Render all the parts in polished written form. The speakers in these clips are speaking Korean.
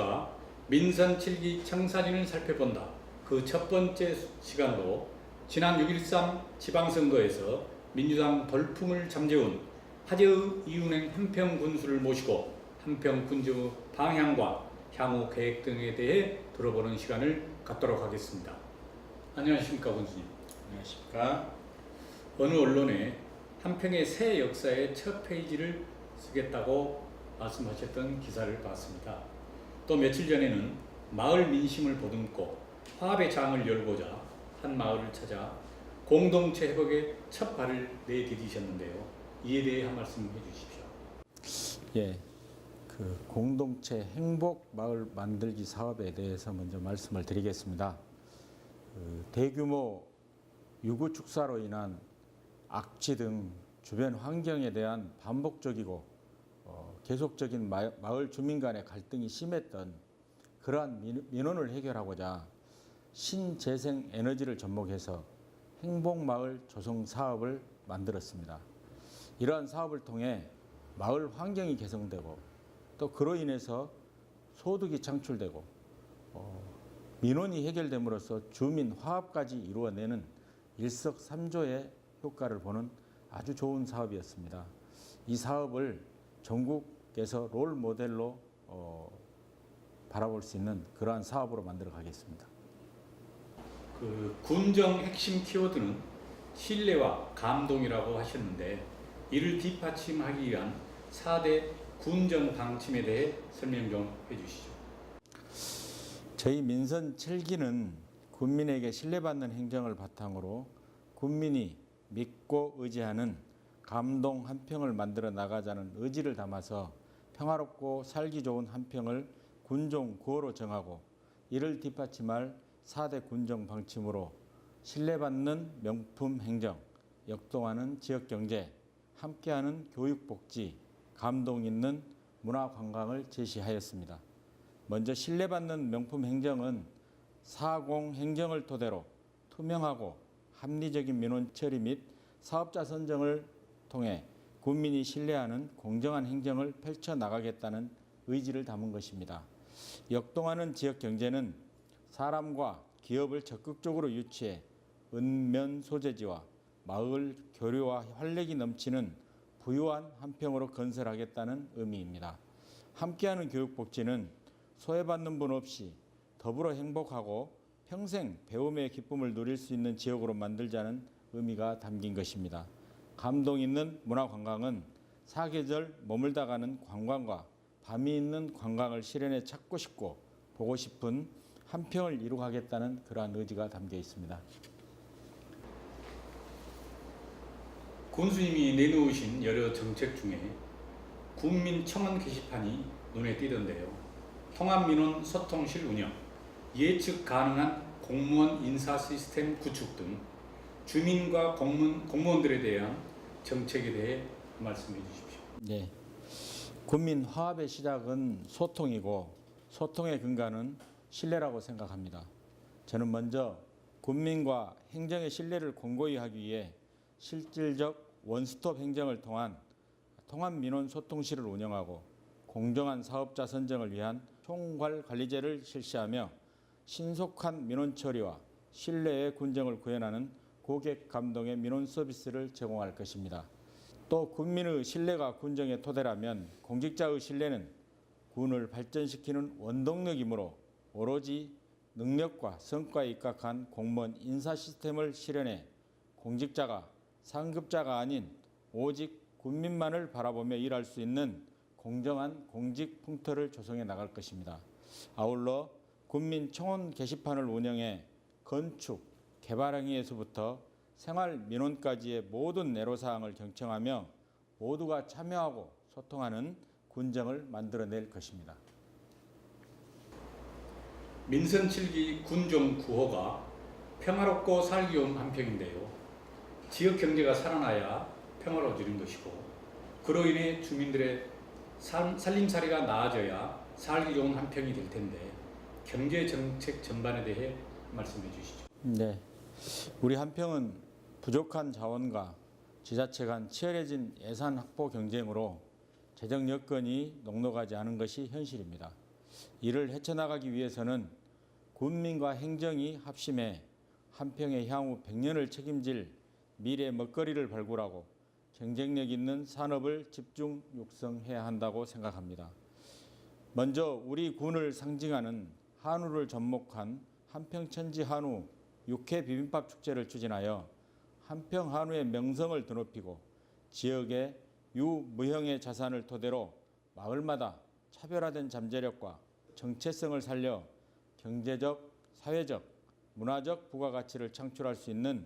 교수가 민선 7기 청사진을 살펴본다. 그 첫 번째 시간으로 지난 6.13 지방선거에서 민주당 돌풍을 잠재운 하재의 이은행 한평군수를 모시고 한평군주 방향과 향후 계획 등에 대해 들어보는 시간을 갖도록 하겠습니다. 안녕하십니까, 군수님. 안녕하십니까. 어느 언론에 한평의 새 역사의 첫 페이지를 쓰겠다고 말씀하셨던 기사를 봤습니다. 또 며칠 전에는 마을 민심을 보듬고 화합의 장을 열고자 한 마을을 찾아 공동체 회복에 첫 발을 내디디셨는데요. 이에 대해 한 말씀 해주십시오. 예, 그 공동체 행복 마을 만들기 사업에 대해서 먼저 말씀을 드리겠습니다. 대규모 유구 축사로 인한 악취 등 주변 환경에 대한 반복적이고 계속적인 마을 주민 간의 갈등이 심했던 그러한 민원을 해결하고자 신재생 에너지를 접목해서 행복마을 조성 사업을 만들었습니다. 이러한 사업을 통해 마을 환경이 개선되고 또 그로 인해서 소득이 창출되고 민원이 해결됨으로써 주민 화합까지 이루어내는 일석삼조의 효과를 보는 아주 좋은 사업이었습니다. 이 사업을 전국에서 롤 모델로 바라볼 수 있는 그러한 사업으로 만들어 가겠습니다. 그 군정 핵심 키워드는 신뢰와 감동이라고 하셨는데 이를 뒷받침하기 위한 4대 군정 방침에 대해 설명 좀 해주시죠. 저희 민선 7기는 군민에게 신뢰받는 행정을 바탕으로 군민이 믿고 의지하는 감동 한평을 만들어 나가자는 의지를 담아서 평화롭고 살기 좋은 한평을 군종 9호로 정하고 이를 뒷받침할 4대 군정 방침으로 신뢰받는 명품 행정, 역동하는 지역경제, 함께하는 교육복지, 감동 있는 문화관광을 제시하였습니다. 먼저 신뢰받는 명품 행정은 사공 행정을 토대로 투명하고 합리적인 민원 처리 및 사업자 선정을 통해 국민이 신뢰하는 공정한 행정을 펼쳐나가겠다는 의지를 담은 것입니다. 역동하는 지역경제는 사람과 기업을 적극적으로 유치해 읍면 소재지와 마을 교류와 활력이 넘치는 부유한 한평으로 건설하겠다는 의미입니다. 함께하는 교육복지는 소외받는 분 없이 더불어 행복하고 평생 배움의 기쁨을 누릴 수 있는 지역으로 만들자는 의미가 담긴 것입니다. 감동 있는 문화관광은 사계절 머물다 가는 관광과 밤이 있는 관광을 실현해 찾고 싶고 보고 싶은 한평을 이루가겠다는 그러한 의지가 담겨 있습니다. 군수님이 내놓으신 여러 정책 중에 국민 청원 게시판이 눈에 띄던데요. 통합민원 소통실 운영, 예측 가능한 공무원 인사 시스템 구축 등 주민과 공무원들에 대한 정책에 대해 말씀해 주십시오. 네, 국민 화합의 시작은 소통이고 소통의 근간은 신뢰라고 생각합니다. 저는 먼저 국민과 행정의 신뢰를 공고히 하기 위해 실질적 원스톱 행정을 통한 통합민원 소통실을 운영하고 공정한 사업자 선정을 위한 총괄관리제를 실시하며 신속한 민원 처리와 신뢰의 군정을 구현하는 고객 감동의 민원 서비스를 제공할 것입니다. 또 국민의 신뢰가 군정의 토대라면 공직자의 신뢰는 군을 발전시키는 원동력이므로 오로지 능력과 성과에 입각한 공무원 인사 시스템을 실현해 공직자가 상급자가 아닌 오직 국민만을 바라보며 일할 수 있는 공정한 공직 풍토를 조성해 나갈 것입니다. 아울러 국민 청원 게시판을 운영해 건축, 개발 행위에서부터 생활 민원까지의 모든 애로사항을 경청하며 모두가 참여하고 소통하는 군정을 만들어낼 것입니다. 민선 7기 군종 9호가 평화롭고 살기 좋은 한평인데요. 지역 경제가 살아나야 평화로워지는 것이고 그로 인해 주민들의 살림살이가 나아져야 살기 좋은 한평이 될 텐데 경제 정책 전반에 대해 말씀해 주시죠. 네, 우리 한평은 부족한 자원과 지자체 간 치열해진 예산 확보 경쟁으로 재정 여건이 녹록하지 않은 것이 현실입니다. 이를 헤쳐나가기 위해서는 군민과 행정이 합심해 한평의 향후 100년을 책임질 미래 먹거리를 발굴하고 경쟁력 있는 산업을 집중 육성해야 한다고 생각합니다. 먼저 우리 군을 상징하는 한우를 접목한 한평천지 한우 육회 비빔밥 축제를 추진하여 한평 한우의 명성을 드높이고 지역의 유무형의 자산을 토대로 마을마다 차별화된 잠재력과 정체성을 살려 경제적, 사회적, 문화적 부가가치를 창출할 수 있는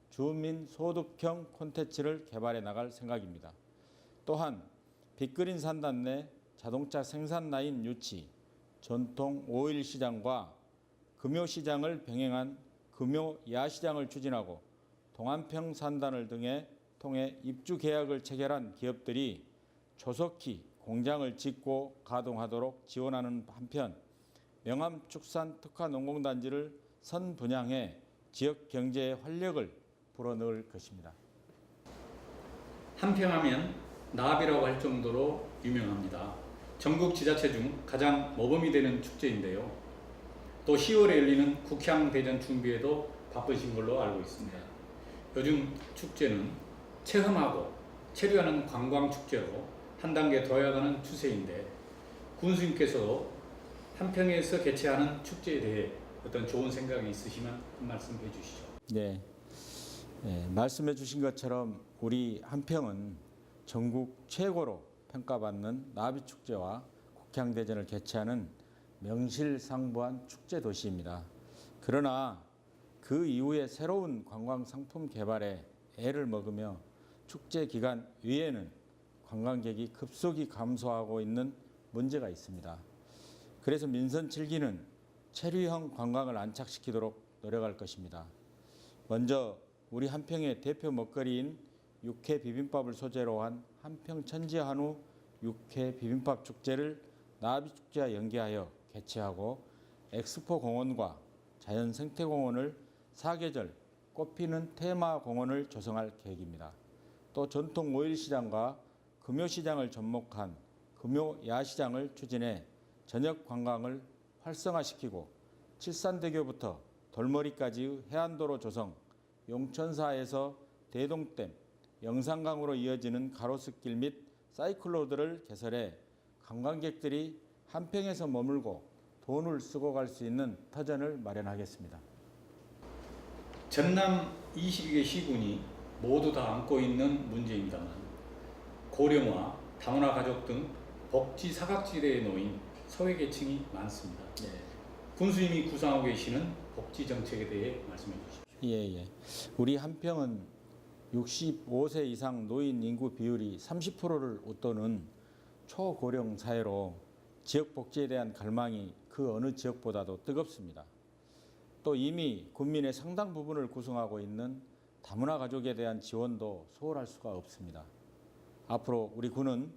주민 소득형 콘텐츠를 개발해 나갈 생각입니다. 또한 빅그린 산단 내 자동차 생산 라인 유치, 전통 오일 시장과 금요시장을 병행한 금요 야시장을 추진하고 동안평 산단을 통해 입주 계약을 체결한 기업들이 조속히 공장을 짓고 가동하도록 지원하는 한편 명암축산 특화농공단지를 선분양해 지역 경제에 활력을 불어넣을 것입니다. 한평하면 나비라고 할 정도로 유명합니다. 전국 지자체 중 가장 모범이 되는 축제인데요. 또 10월에 열리는 국향대전 준비에도 바쁘신 걸로 알고 있습니다. 요즘 축제는 체험하고 체류하는 관광축제로 한 단계 더 나아가는 추세인데 군수님께서도 한평에서 개최하는 축제에 대해 어떤 좋은 생각이 있으시면 한 말씀 해주시죠. 네, 말씀해 주신 것처럼 우리 한평은 전국 최고로 평가받는 나비축제와 국향대전을 개최하는 명실상부한 축제 도시입니다. 그러나 그 이후에 새로운 관광상품 개발에 애를 먹으며 축제 기간 외에는 관광객이 급속히 감소하고 있는 문제가 있습니다. 그래서 민선 7기는 체류형 관광을 안착시키도록 노력할 것입니다. 먼저 우리 한평의 대표 먹거리인 육회 비빔밥을 소재로 한 한평 천지 한우 육회 비빔밥 축제를 나비축제와 연계하여 개최하고 엑스포 공원과 자연 생태공원을 사계절 꽃피는 테마 공원을 조성할 계획입니다. 또 전통 오일 시장과 금요시장을 접목한 금요 야시장을 추진해 저녁 관광을 활성화시키고 칠산대교부터 돌머리까지의 해안도로 조성, 용천사에서 대동댐, 영산강으로 이어지는 가로수길 및 사이클로드를 개설해 관광객들이 한평에서 머물고 돈을 쓰고 갈 수 있는 터전을 마련하겠습니다. 전남 22개 시군이 모두 다 안고 있는 문제입니다만 고령화, 다문화 가족 등 복지 사각지대에 놓인 소외계층이 많습니다. 네. 군수님이 구상하고 계시는 복지 정책에 대해 말씀해 주십시오. 우리 한평은 65세 이상 노인 인구 비율이 30%를 웃도는 초고령 사회로 지역 복지에 대한 갈망이 그 어느 지역보다도 뜨겁습니다. 또 이미 군민의 상당 부분을 구성하고 있는 다문화 가족에 대한 지원도 소홀할 수가 없습니다. 앞으로 우리 군은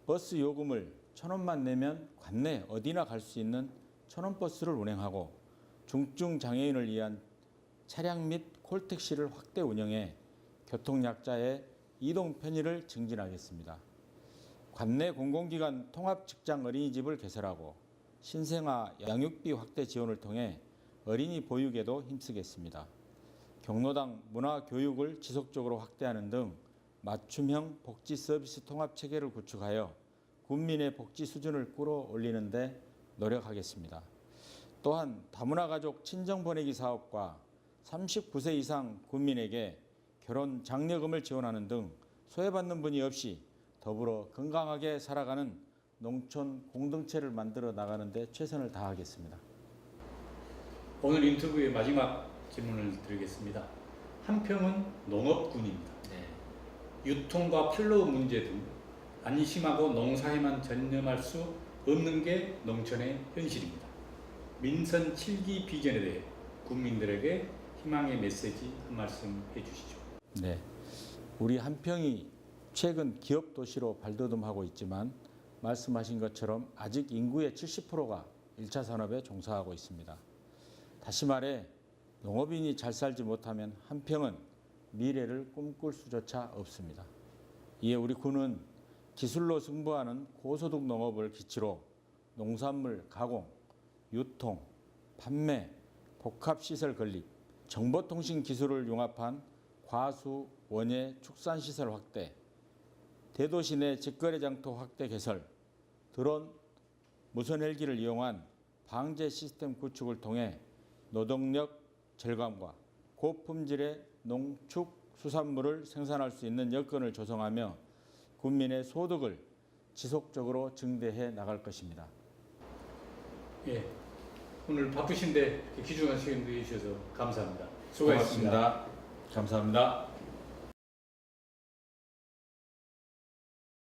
버스 요금을 1,000원만 내면 관내 어디나 갈 수 있는 1,000원 버스를 운행하고 중증 장애인을 위한 차량 및 콜택시를 확대 운영해 교통약자의 이동 편의를 증진하겠습니다. 관내 공공기관 통합직장 어린이집을 개설하고 신생아 양육비 확대 지원을 통해 어린이 보육에도 힘쓰겠습니다. 경로당 문화교육을 지속적으로 확대하는 등 맞춤형 복지 서비스 통합 체계를 구축하여 군민의 복지 수준을 끌어올리는 데 노력하겠습니다. 또한 다문화 가족 친정 보내기 사업과 39세 이상 군민에게 결혼 장려금을 지원하는 등 소외받는 분이 없이 더불어 건강하게 살아가는 농촌 공동체를 만들어 나가는 데 최선을 다하겠습니다. 오늘 인터뷰의 마지막 질문을 드리겠습니다. 한평은 농업군입니다. 유통과 판로 문제 등 안심하고 농사에만 전념할 수 없는 게 농촌의 현실입니다. 민선 7기 비전에 대해 국민들에게 희망의 메시지 한 말씀 해주시죠. 네, 우리 한평이 최근 기업 도시로 발돋움하고 있지만 말씀하신 것처럼 아직 인구의 70%가 1차 산업에 종사하고 있습니다. 다시 말해 농업인이 잘 살지 못하면 한평은 미래를 꿈꿀 수조차 없습니다. 이에 우리 군은 기술로 승부하는 고소득 농업을 기치로 농산물 가공, 유통, 판매, 복합시설 건립, 정보통신 기술을 융합한 과수, 원예, 축산시설 확대, 대도시 내 직거래 장터 확대 개설, 드론, 무선 헬기를 이용한 방제 시스템 구축을 통해 노동력 절감과 고품질의 농축수산물을 생산할 수 있는 여건을 조성하며 국민의 소득을 지속적으로 증대해 나갈 것입니다. 예, 오늘 바쁘신데 귀중한 시간 내주셔서 감사합니다. 수고하셨습니다. 고맙습니다. 감사합니다.